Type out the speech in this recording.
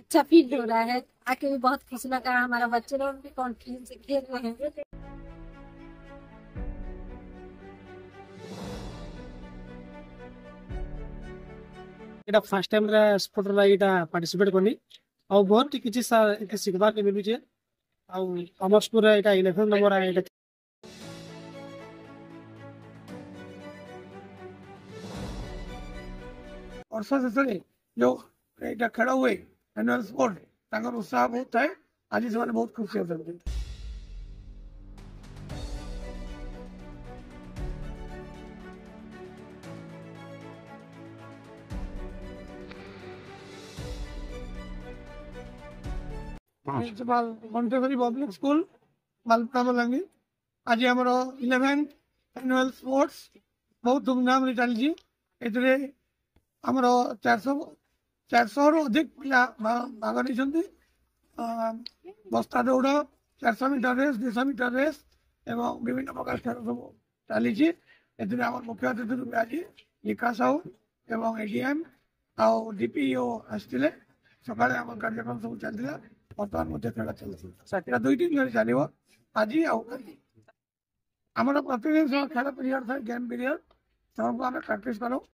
अच्छा फील हो रहा है। आके भी बहुत खुश लगा, हमारा बच्चे लोग भी कॉन्फिडेंस से खेल रहे हैं। এটা ফার্স্ট টাইম স্পোর্ଟ এটা পার্টিସିपेट करनी ଆଉ ବହୁତ କିଛି ଶିଖବାର के मिलुचे ଆଉ ଆମର ସ୍କୁଲରେ ଏଇଟା 11 ନମ୍ବର ଏଇଟା ବର୍ଷ ଶେଷରେ ଯୋଉ ଏଇଟା ଖେଳ ହୁଏ ଆନୁଆଲ ସ୍ପୋର୍ଟ ତାଙ୍କର ଉତ୍ସାହ ବହୁତ ଥାଏ। ଆଜି ସେମାନେ ବହୁତ ଖୁସି ଅଛନ୍ତି। Principal Montessori public school Malkangiri आज आमर 11th एनुअल स्पोर्ट्स बहुत धूमधाम रे चलछि। एतरे आमर 400 रु अधिक पिला भाग नहीं। बस्ता दौड़ 400 मीटर रेस 200 मीटर रेस एवं विभिन्न प्रकार खेल सब चली। एतरे आमर मुख्य अतिथि रूप आज लिखा साहू एवं एडीएम आउ डीपीओ आसते सकाଳେ आम कार्यक्रम सब चलता। बर्तमान मध्य खेल चलता 2 दिन धरी चलो आज आमर प्रतिदिन खेल पीरियड था गेम पीरियड सबको आम प्राक्ट करूँ।